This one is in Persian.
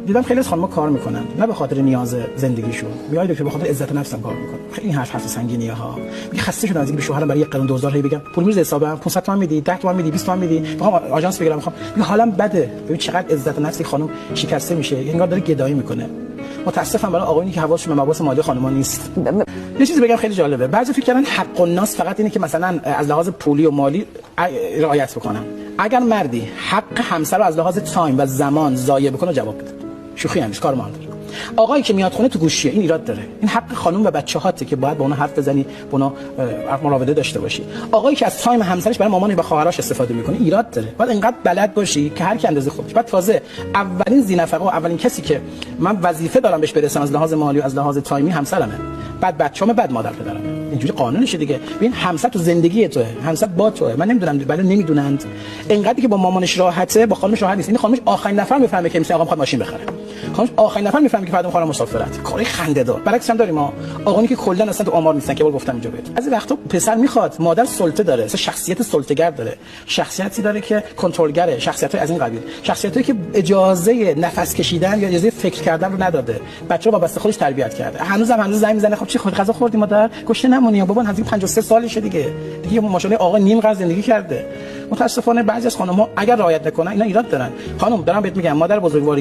دیدم خیلی از خانم‌ها کار میکنن نه به خاطر نیاز زندگیشون، میاد دکتر به خاطر عزت نفسم کار میکنه. خیلی حرف سنگینیه ها. میگه خسته شدم از اینکه به شوهرم برای 1 قرون 2000 هی بگم پول میز حسابم 500 تومن میدی، 10 تومن میدی، 20 تومن میدی، میخوام آژانس بگیرم، میخوام. میگه حالم بده. ببین چقدر عزت نفسی خانم شکسته میشه، انگار داره گدایی میکنه. متاسفم برای آقایونی که حواسشون به مباحث مالی خانم‌ها نیست. یه چیزی بگم خیلی جالبه. بعضی فکر کردن حق الناس فقط اینه که مثلا از لحاظ پولی و مالی رعایت بکنن. اگر مردی حق همسر رو از لحاظ تایم و زمان ضایع بکنه جواب بده. شوخی هم نیست، کار مال داره. آقایی که میاد خونه تو گوشیه، این ایراد داره. این حق خانم و بچه‌هاته که باید با اونها حرف بزنی، با اونها مراوده داشته باشی. آقایی که از تایم همسرش برای مامانش و خواهرش استفاده میکنه ایراد داره. باید اینقدر بلد باشی که هر کی اندازه خودش. بعد تازه اولین ذی‌نفقه و اولین کسی که من وظیفه دارم بهش برسم از لحاظ مالی و از لحاظ تایمی همسرمه. بعد بچه‌ام، بعد مادر پدرم. اینجوری قانونشه دیگه. ببین همسر تو زندگی توئه، همسر با توئه. من نمیدونم ولی نمیدونند. اینقدری که با مامانش راحته با خانمش راحت نیست. این خانمش آخرین نفر میفهمه که مثلا آقا میخواد ماشین بخره. خانمش آخرین نفر میفهمه که فردا میخواد مسافرت. کاری خنده‌دار. برعکس هم داریم ما آقایی که کلا اصلا تو آمار نیستن که بول گفتم اینجا بهت. از وقتا پسر میخواد مادر سلطه داره، اصلا شخصیت سلطه‌گر داره. شخصیتی داره که کنترلگره، شخصیت‌های از این قبیل. شخصیتایی که اجازه نفس کشیدن یا اجازه فکر کردن رو نداده. بچه‌ها با بسته خودش تربیت کرده. هنوز زنگ میزنه خب چی خود غذا خوردی مادر؟ گشته نمونی. بابا هنوز 53 سالشه دیگه ماشاءالله آقا نیم قرن زندگی کرده. متاسفانه بعضی از خانم‌ها اگر رعایت نکنن اینا ایراد دارن. خانم دارم بهت میگم مادر بزرگواری